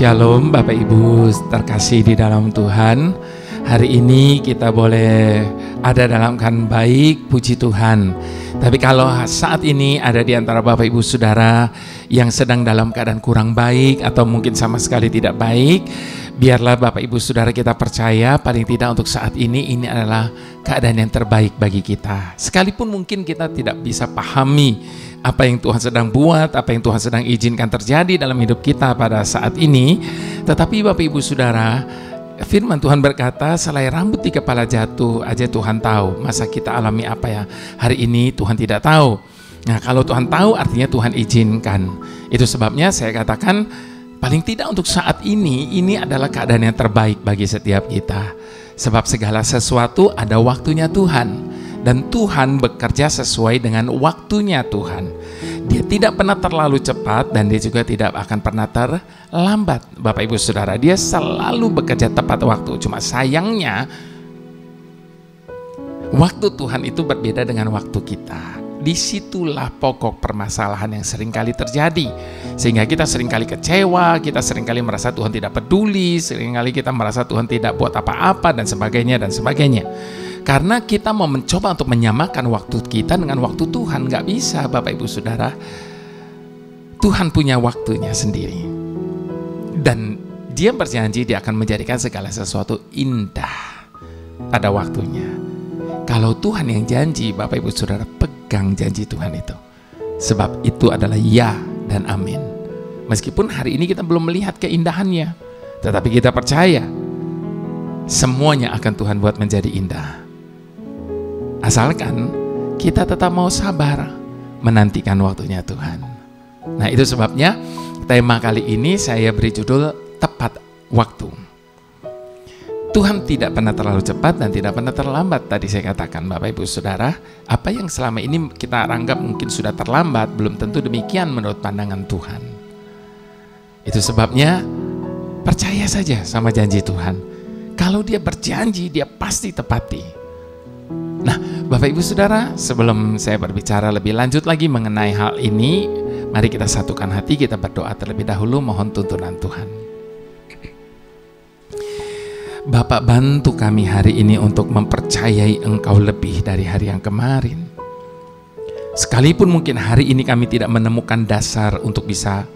Shalom Bapak Ibu terkasih di dalam Tuhan. Hari ini kita boleh ada dalam keadaan baik, puji Tuhan. Tapi kalau saat ini ada di antara Bapak Ibu Saudara yang sedang dalam keadaan kurang baik atau mungkin sama sekali tidak baik, biarlah Bapak Ibu Saudara kita percaya paling tidak untuk saat ini adalah keadaan yang terbaik bagi kita. Sekalipun mungkin kita tidak bisa pahami apa yang Tuhan sedang buat, apa yang Tuhan sedang izinkan terjadi dalam hidup kita pada saat ini. Tetapi Bapak Ibu Saudara, firman Tuhan berkata, selai rambut di kepala jatuh aja Tuhan tahu. Masa kita alami apa ya hari ini Tuhan tidak tahu. Nah, kalau Tuhan tahu artinya Tuhan izinkan. Itu sebabnya saya katakan paling tidak untuk saat ini adalah keadaan yang terbaik bagi setiap kita. Sebab segala sesuatu ada waktunya Tuhan. Dan Tuhan bekerja sesuai dengan waktunya Tuhan. Dia tidak pernah terlalu cepat dan dia juga tidak akan pernah terlambat. Bapak Ibu Saudara, dia selalu bekerja tepat waktu. Cuma sayangnya waktu Tuhan itu berbeda dengan waktu kita. Disitulah pokok permasalahan yang seringkali terjadi. Sehingga kita seringkali kecewa, kita seringkali merasa Tuhan tidak peduli, seringkali kita merasa Tuhan tidak buat apa-apa dan sebagainya dan sebagainya. Karena kita mau mencoba untuk menyamakan waktu kita dengan waktu Tuhan. Gak bisa Bapak Ibu Saudara. Tuhan punya waktunya sendiri. Dan dia berjanji dia akan menjadikan segala sesuatu indah pada waktunya. Kalau Tuhan yang janji, Bapak Ibu Saudara, pegang janji Tuhan itu. Sebab itu adalah ya dan amin. Meskipun hari ini kita belum melihat keindahannya, tetapi kita percaya semuanya akan Tuhan buat menjadi indah. Asalkan kita tetap mau sabar menantikan waktunya Tuhan. Nah, itu sebabnya tema kali ini saya beri judul Tepat Waktu. Tuhan tidak pernah terlalu cepat dan tidak pernah terlambat. Tadi saya katakan Bapak Ibu Saudara, apa yang selama ini kita anggap mungkin sudah terlambat, belum tentu demikian menurut pandangan Tuhan. Itu sebabnya percaya saja sama janji Tuhan. Kalau dia berjanji, dia pasti tepati. Nah, Bapak Ibu Saudara, sebelum saya berbicara lebih lanjut lagi mengenai hal ini, mari kita satukan hati, kita berdoa terlebih dahulu, mohon tuntunan Tuhan. Bapak, bantu kami hari ini untuk mempercayai Engkau lebih dari hari yang kemarin. Sekalipun mungkin hari ini kami tidak menemukan dasar untuk bisa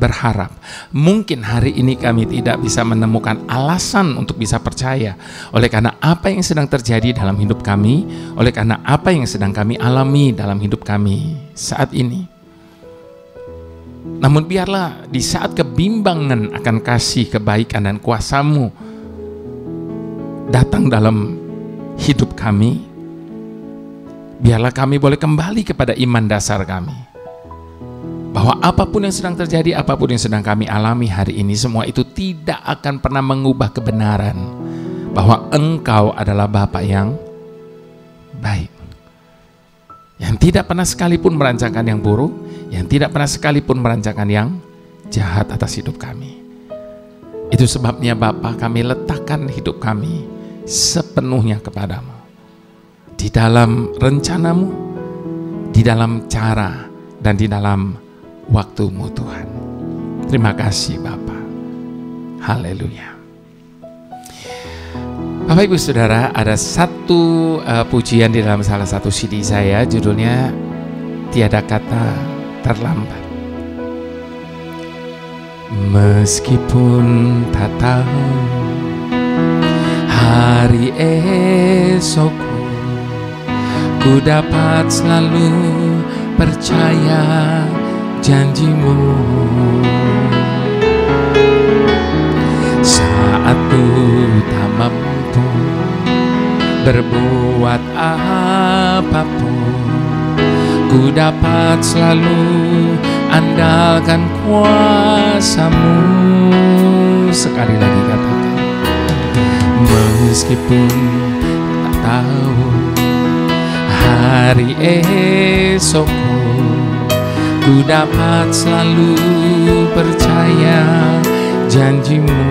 berharap. Mungkin hari ini kami tidak bisa menemukan alasan untuk bisa percaya. Oleh karena apa yang sedang terjadi dalam hidup kami, oleh karena apa yang sedang kami alami dalam hidup kami saat ini. Namun biarlah di saat kebimbangan akan kasih, kebaikan dan kuasa-Mu datang dalam hidup kami, biarlah kami boleh kembali kepada iman dasar kami. Bahwa apapun yang sedang terjadi, apapun yang sedang kami alami hari ini, semua itu tidak akan pernah mengubah kebenaran bahwa Engkau adalah Bapa yang baik, yang tidak pernah sekalipun merancangkan yang buruk, yang tidak pernah sekalipun merancangkan yang jahat atas hidup kami. Itu sebabnya Bapa, kami letakkan hidup kami sepenuhnya kepadamu, di dalam rencana-Mu, di dalam cara dan di dalam waktu-Mu Tuhan. Terima kasih Bapa. Haleluya. Bapak Ibu Saudara, ada satu pujian di dalam salah satu CD saya, judulnya Tiada Kata Terlambat. Meskipun tak tahu hari esokku, ku dapat selalu percaya janji-Mu. Saat ku tak mampu berbuat apapun, ku dapat selalu andalkan kuasa-Mu. Sekali lagi katakan, meskipun tak tahu hari esokku, ku dapat selalu percaya janji-Mu.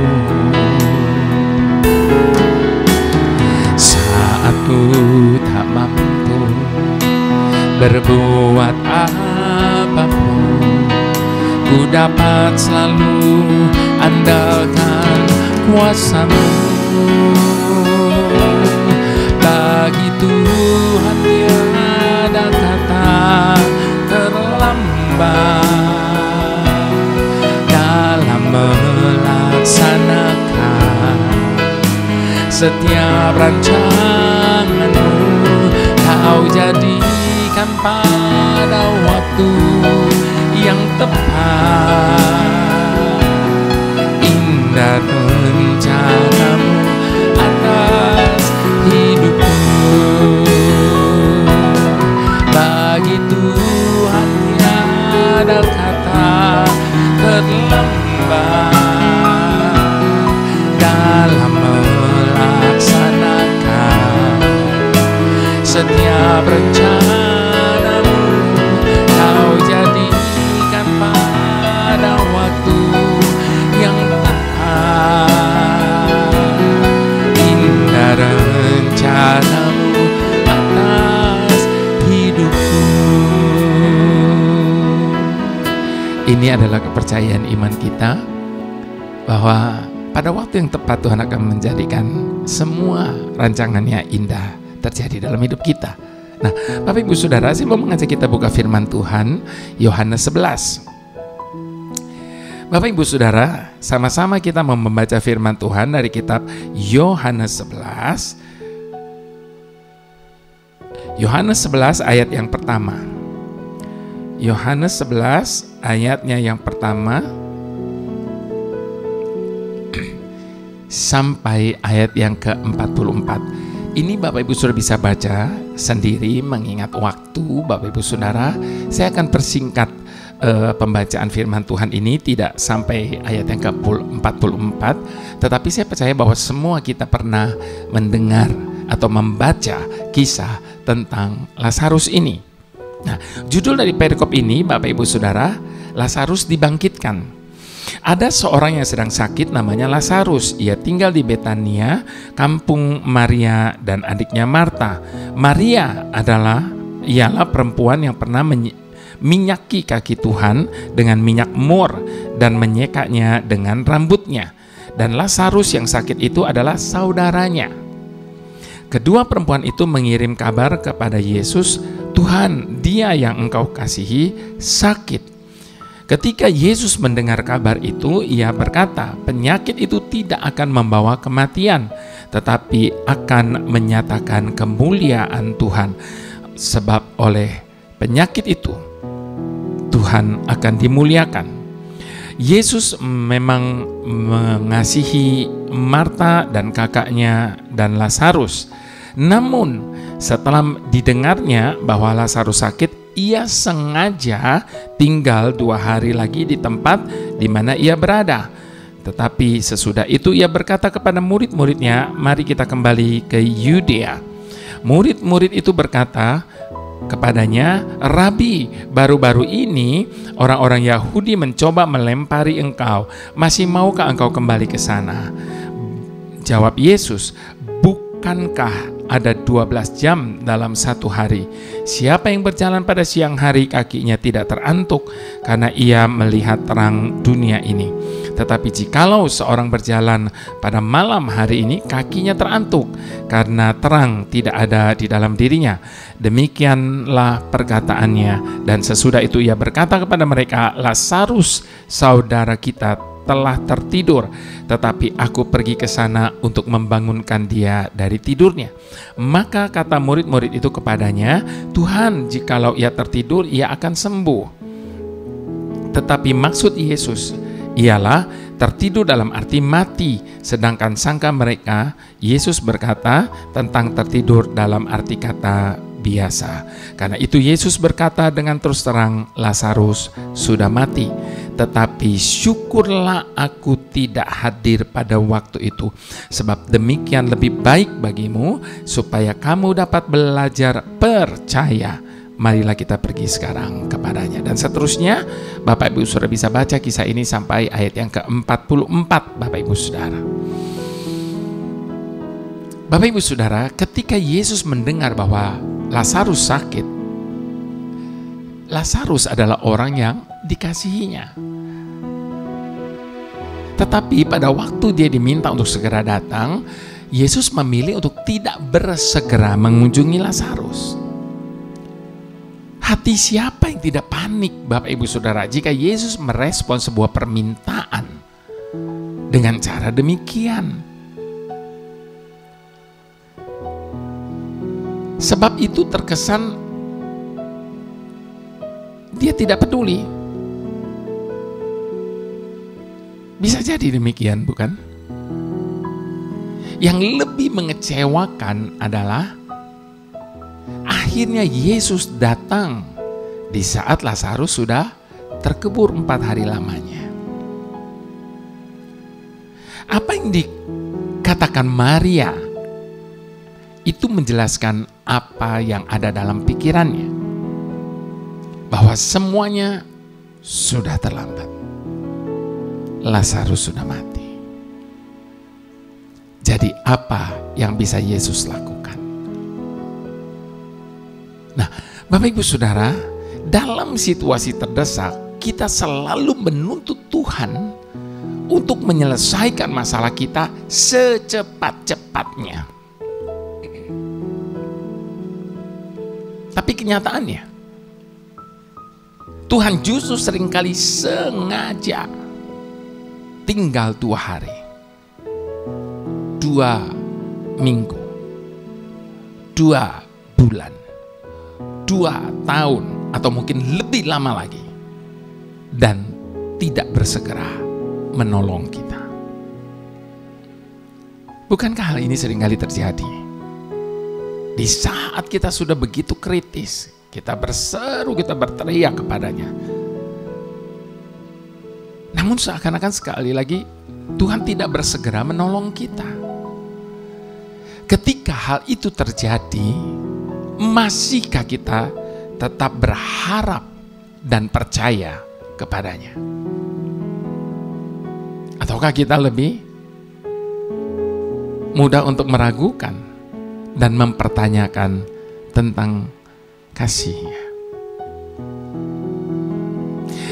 Saat ku tak mampu berbuat apapun, ku dapat selalu andalkan kuasa-Mu. Bagi Tuhan tiada kata terlambat dalam melaksanakan setiap rancangan-Mu. Kau jadikan pada waktu yang tepat, indah rencana-Mu atas hidupku. Bagi Tuhan tiada kata terlambat dalam melaksanakan setiap rencana-Mu. Kau jadikan pada waktu yang tepat, indah rencana-Mu atas hidupku. Ini adalah kepercayaan iman kita, bahwa pada waktu yang tepat Tuhan akan menjadikan semua rancangannya indah terjadi dalam hidup kita. Nah, Bapak Ibu Saudara, saya mau mengajak kita buka firman Tuhan Yohanes 11. Bapak Ibu Saudara, sama-sama kita mau membaca firman Tuhan dari kitab Yohanes 11. Yohanes 11 ayat yang pertama. Yohanes 11 ayatnya yang pertama sampai ayat yang ke-44. Ini Bapak Ibu Saudara bisa baca sendiri mengingat waktu. Bapak Ibu Saudara, saya akan persingkat pembacaan firman Tuhan ini tidak sampai ayat yang ke-44, tetapi saya percaya bahwa semua kita pernah mendengar atau membaca kisah tentang Lazarus ini. Nah, judul dari perikop ini Bapak Ibu Saudara, Lazarus dibangkitkan. Ada seorang yang sedang sakit namanya Lazarus. Ia tinggal di Betania, kampung Maria dan adiknya Marta. Maria ialah perempuan yang pernah minyaki kaki Tuhan dengan minyak mur dan menyekanya dengan rambutnya. Dan Lazarus yang sakit itu adalah saudaranya. Kedua perempuan itu mengirim kabar kepada Yesus, "Tuhan, dia yang Engkau kasihi sakit." Ketika Yesus mendengar kabar itu, ia berkata, penyakit itu tidak akan membawa kematian, tetapi akan menyatakan kemuliaan Tuhan. Sebab oleh penyakit itu, Tuhan akan dimuliakan. Yesus memang mengasihi Marta dan kakaknya dan Lazarus. Namun, setelah didengarnya bahwa Lazarus sakit, ia sengaja tinggal 2 hari lagi di tempat di mana ia berada. Tetapi sesudah itu ia berkata kepada murid-muridnya, "Mari kita kembali ke Yudea." Murid-murid itu berkata kepadanya, "Rabi, baru-baru ini orang-orang Yahudi mencoba melempari engkau. Masih maukah engkau kembali ke sana?" Jawab Yesus, "Bukankah ada 12 jam dalam satu hari? Siapa yang berjalan pada siang hari kakinya tidak terantuk karena ia melihat terang dunia ini. Tetapi jikalau seorang berjalan pada malam hari ini, kakinya terantuk karena terang tidak ada di dalam dirinya." Demikianlah perkataannya. Dan sesudah itu ia berkata kepada mereka, "Lazarus, saudara kita, telah tertidur, tetapi aku pergi ke sana untuk membangunkan dia dari tidurnya." Maka kata murid-murid itu kepadanya, "Tuhan, jikalau ia tertidur, ia akan sembuh." Tetapi maksud Yesus ialah tertidur dalam arti mati, sedangkan sangka mereka Yesus berkata tentang tertidur dalam arti kata biasa. Karena itu Yesus berkata dengan terus terang, "Lazarus sudah mati. Tetapi syukurlah aku tidak hadir pada waktu itu, sebab demikian lebih baik bagimu, supaya kamu dapat belajar percaya. Marilah kita pergi sekarang kepadanya." Dan seterusnya, Bapak Ibu Saudara bisa baca kisah ini sampai ayat yang ke-44, Bapak Ibu Saudara. Bapak Ibu Saudara, ketika Yesus mendengar bahwa Lazarus sakit, Lazarus adalah orang yang dikasihinya. Tetapi pada waktu dia diminta untuk segera datang, Yesus memilih untuk tidak bersegera mengunjungi Lazarus. Hati siapa yang tidak panik, Bapak Ibu Saudara, jika Yesus merespon sebuah permintaan dengan cara demikian? Sebab itu terkesan dia tidak peduli. Bisa jadi demikian, bukan? Yang lebih mengecewakan adalah akhirnya Yesus datang di saat Lazarus sudah terkubur 4 hari lamanya. Apa yang dikatakan Maria itu menjelaskan apa yang ada dalam pikirannya, bahwa semuanya sudah terlambat. Lazarus sudah mati. Jadi apa yang bisa Yesus lakukan? Nah, Bapak Ibu Saudara, dalam situasi terdesak, kita selalu menuntut Tuhan untuk menyelesaikan masalah kita secepat-cepatnya. Tapi kenyataannya, Tuhan justru seringkali sengaja tinggal 2 hari, 2 minggu, 2 bulan, 2 tahun, atau mungkin lebih lama lagi, dan tidak bersegera menolong kita. Bukankah hal ini seringkali terjadi? Di saat kita sudah begitu kritis, kita berseru, kita berteriak kepadanya. Namun seakan-akan sekali lagi Tuhan tidak bersegera menolong kita. Ketika hal itu terjadi, masihkah kita tetap berharap dan percaya kepadanya? Ataukah kita lebih mudah untuk meragukan dan mempertanyakan tentang kasih-Nya?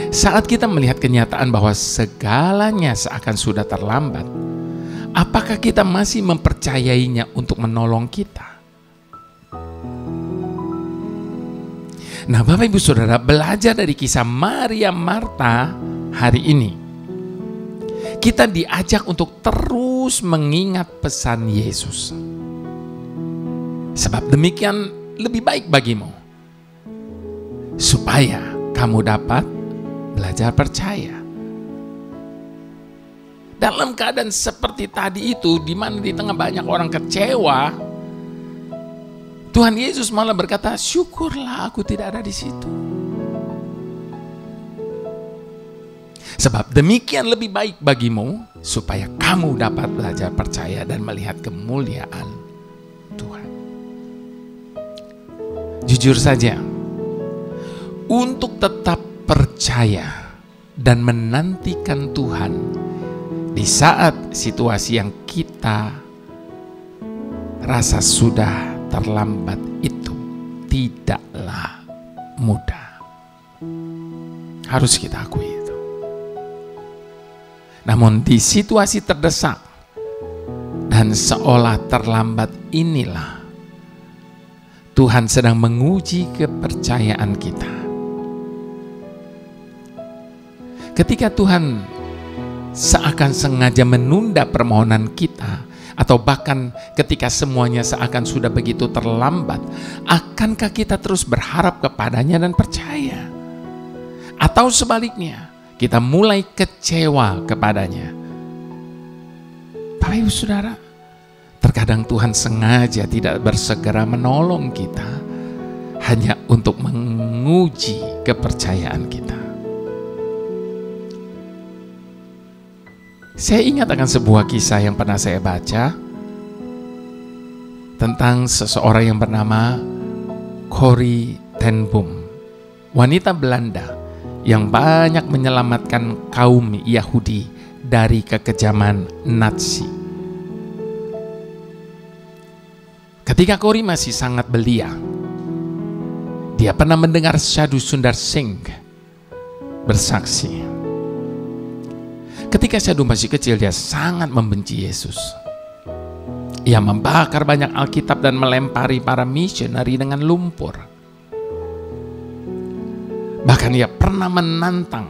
Saat kita melihat kenyataan bahwa segalanya seakan sudah terlambat, apakah kita masih mempercayainya untuk menolong kita? Nah, Bapak Ibu Saudara, belajar dari kisah Maria Marta hari ini, kita diajak untuk terus mengingat pesan Yesus. Sebab demikian lebih baik bagimu, supaya kamu dapat belajar percaya. Dalam keadaan seperti tadi itu, di mana di tengah banyak orang kecewa, Tuhan Yesus malah berkata, syukurlah aku tidak ada di situ. Sebab demikian lebih baik bagimu, supaya kamu dapat belajar percaya dan melihat kemuliaan Tuhan. Jujur saja, untuk tetap percaya dan menantikan Tuhan di saat situasi yang kita rasa sudah terlambat itu tidaklah mudah. Harus kita akui itu. Namun di situasi terdesak dan seolah terlambat inilah Tuhan sedang menguji kepercayaan kita. Ketika Tuhan seakan sengaja menunda permohonan kita, atau bahkan ketika semuanya seakan sudah begitu terlambat, akankah kita terus berharap kepadanya dan percaya? Atau sebaliknya, kita mulai kecewa kepadanya? Bapak Ibu Saudara, terkadang Tuhan sengaja tidak bersegera menolong kita hanya untuk menguji kepercayaan kita. Saya ingat akan sebuah kisah yang pernah saya baca tentang seseorang yang bernama Corrie ten Boom, wanita Belanda yang banyak menyelamatkan kaum Yahudi dari kekejaman Nazi. Ketika Corrie masih sangat belia, Dia pernah mendengar Sadhu Sundar Singh bersaksi, ketika Sadhu masih kecil dia sangat membenci Yesus. Ia membakar banyak Alkitab dan melempari para misionari dengan lumpur. Bahkan ia pernah menantang,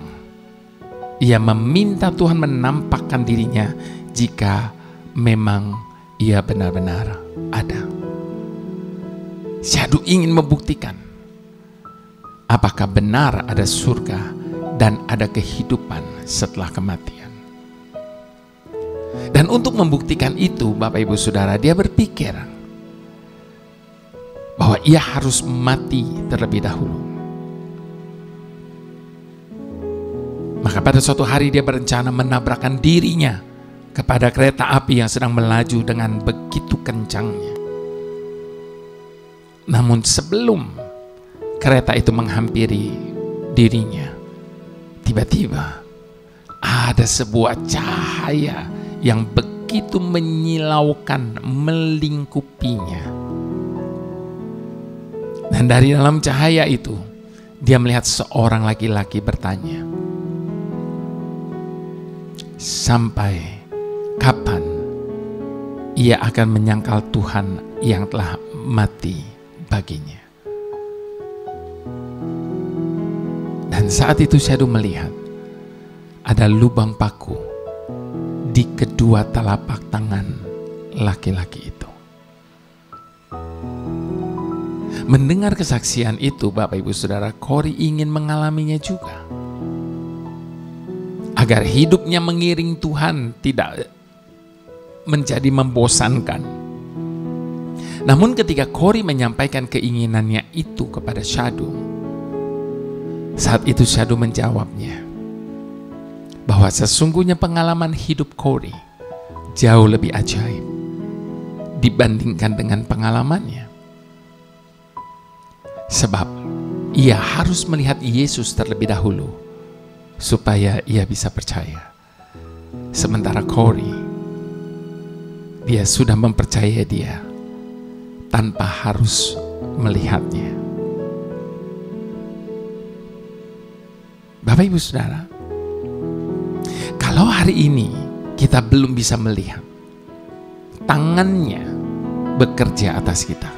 ia meminta Tuhan menampakkan dirinya jika memang ia benar-benar ada. Sadhu ingin membuktikan apakah benar ada surga dan ada kehidupan setelah kematian. Dan untuk membuktikan itu, Bapak Ibu Saudara, dia berpikir bahwa ia harus mati terlebih dahulu. Maka pada suatu hari dia berencana menabrakkan dirinya kepada kereta api yang sedang melaju dengan begitu kencangnya. Namun sebelum kereta itu menghampiri dirinya, tiba-tiba ada sebuah cahaya yang begitu menyilaukan melingkupinya. Dan dari dalam cahaya itu, dia melihat seorang laki-laki bertanya, sampai kapan ia akan menyangkal Tuhan yang telah mati baginya. Dan saat itu Sadhu melihat ada lubang paku di kedua telapak tangan laki-laki itu. Mendengar kesaksian itu, Bapak Ibu Saudara, Corrie ingin mengalaminya juga. Agar hidupnya mengiring Tuhan tidak menjadi membosankan. Namun ketika Corrie menyampaikan keinginannya itu kepada Sadhu, saat itu Sadhu menjawabnya bahwa sesungguhnya pengalaman hidup Corrie jauh lebih ajaib dibandingkan dengan pengalamannya. Sebab ia harus melihat Yesus terlebih dahulu supaya ia bisa percaya. Sementara Corrie, dia sudah mempercayai dia tanpa harus melihatnya. Bapak Ibu Saudara, kalau hari ini kita belum bisa melihat tangannya bekerja atas kita,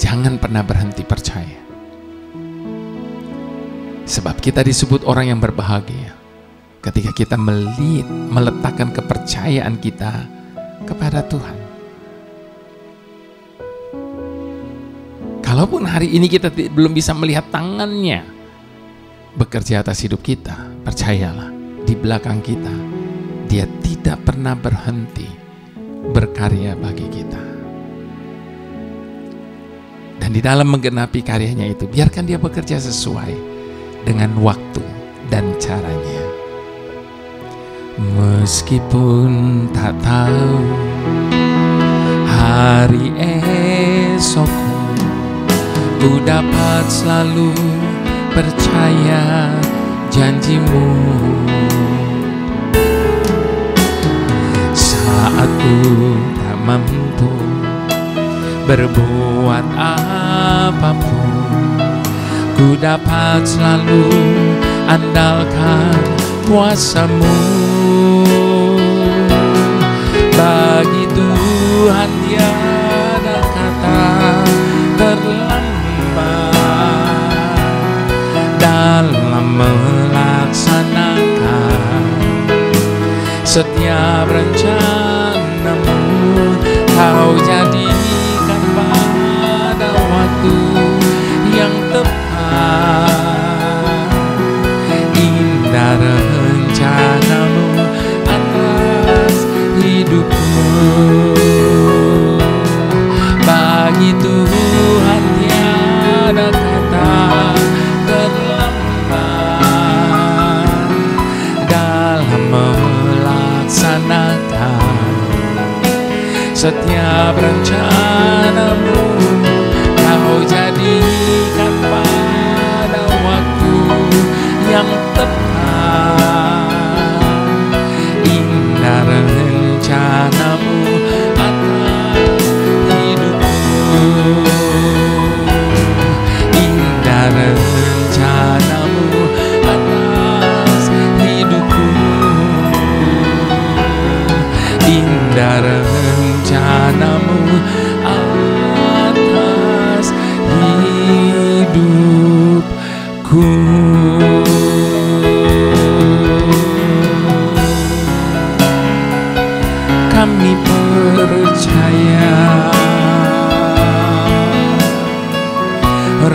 jangan pernah berhenti percaya. Sebab kita disebut orang yang berbahagia ketika kita meletakkan kepercayaan kita kepada Tuhan. Kalaupun hari ini kita belum bisa melihat tangannya bekerja atas hidup kita, percayalah, di belakang kita dia tidak pernah berhenti berkarya bagi kita. Dan di dalam menggenapi karyanya itu, biarkan dia bekerja sesuai dengan waktu dan caranya. Meskipun tak tahu hari esokku, ku dapat selalu percaya janjimu. Saat ku tak mampu berbuat apapun, ku dapat selalu andalkan kuasa-Mu. Bagi Tuhan tiada kata terlambat dalam melaksanakan setiap rencana-Mu. Kau jadikan pada waktu yang tepat indah rencana-Mu atas hidupku. Bagi Tuhan tiada kata terlambat dalam melaksanakan setiap rencana-Mu. Kau jadikan pada waktu yang tepat indah rencana-Mu atas hidupku.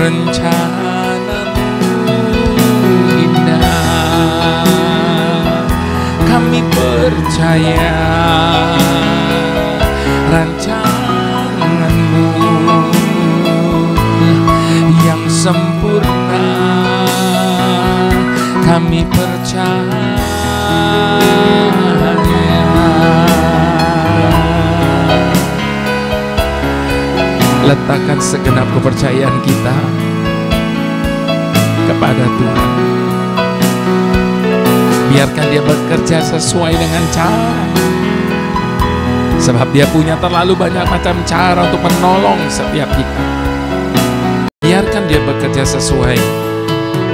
rencana-Mu indah, kami percaya rancangan-Mu yang sempurna, kami percaya. Letakkan segenap kepercayaan kita kepada Tuhan. Biarkan Dia bekerja sesuai dengan cara, sebab Dia punya terlalu banyak macam cara untuk menolong setiap kita. Biarkan Dia bekerja sesuai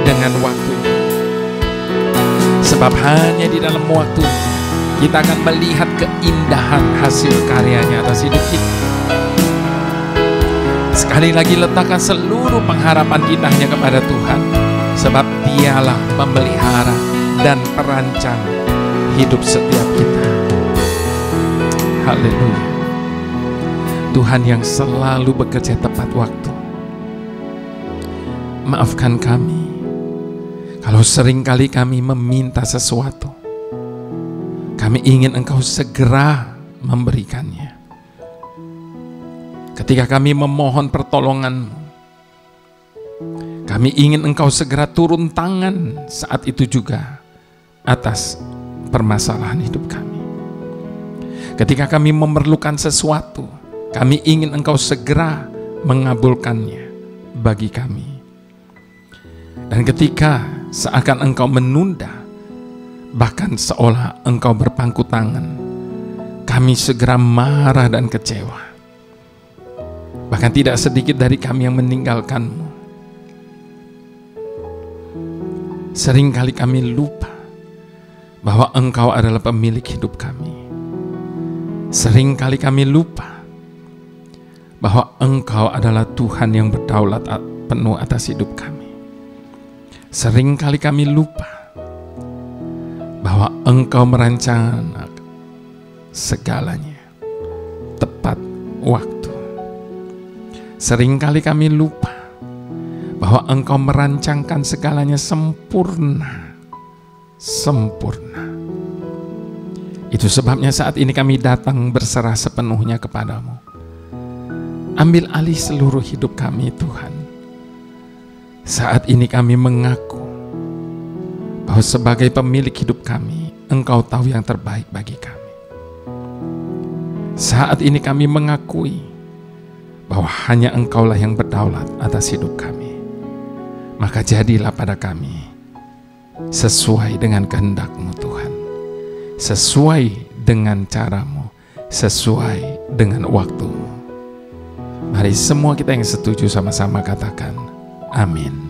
dengan waktunya, sebab hanya di dalam waktu kita akan melihat keindahan hasil karyanya atas hidup kita. Sekali lagi letakkan seluruh pengharapan kita hanya kepada Tuhan, sebab Dialah pemelihara dan perancang hidup setiap kita. Haleluya. Tuhan yang selalu bekerja tepat waktu. Maafkan kami kalau seringkali kami meminta sesuatu, kami ingin Engkau segera memberikannya. Ketika kami memohon pertolongan-Mu, kami ingin Engkau segera turun tangan saat itu juga atas permasalahan hidup kami. Ketika kami memerlukan sesuatu, kami ingin Engkau segera mengabulkannya bagi kami. Dan ketika seakan Engkau menunda, bahkan seolah Engkau berpangku tangan, kami segera marah dan kecewa. Bahkan tidak sedikit dari kami yang meninggalkan-Mu. Seringkali kami lupa bahwa Engkau adalah pemilik hidup kami. Seringkali kami lupa bahwa Engkau adalah Tuhan yang berdaulat penuh atas hidup kami. Seringkali kami lupa bahwa Engkau merancang segalanya tepat waktu. Seringkali kami lupa bahwa Engkau merancangkan segalanya sempurna. Sempurna. Itu sebabnya saat ini kami datang berserah sepenuhnya kepada-Mu. Ambil alih seluruh hidup kami, Tuhan. Saat ini kami mengaku bahwa sebagai pemilik hidup kami, Engkau tahu yang terbaik bagi kami. Saat ini kami mengakui bahwa hanya Engkaulah yang berdaulat atas hidup kami. Maka jadilah pada kami sesuai dengan kehendak-Mu, Tuhan. Sesuai dengan cara-Mu, sesuai dengan waktu-Mu. Mari semua kita yang setuju sama-sama katakan amin.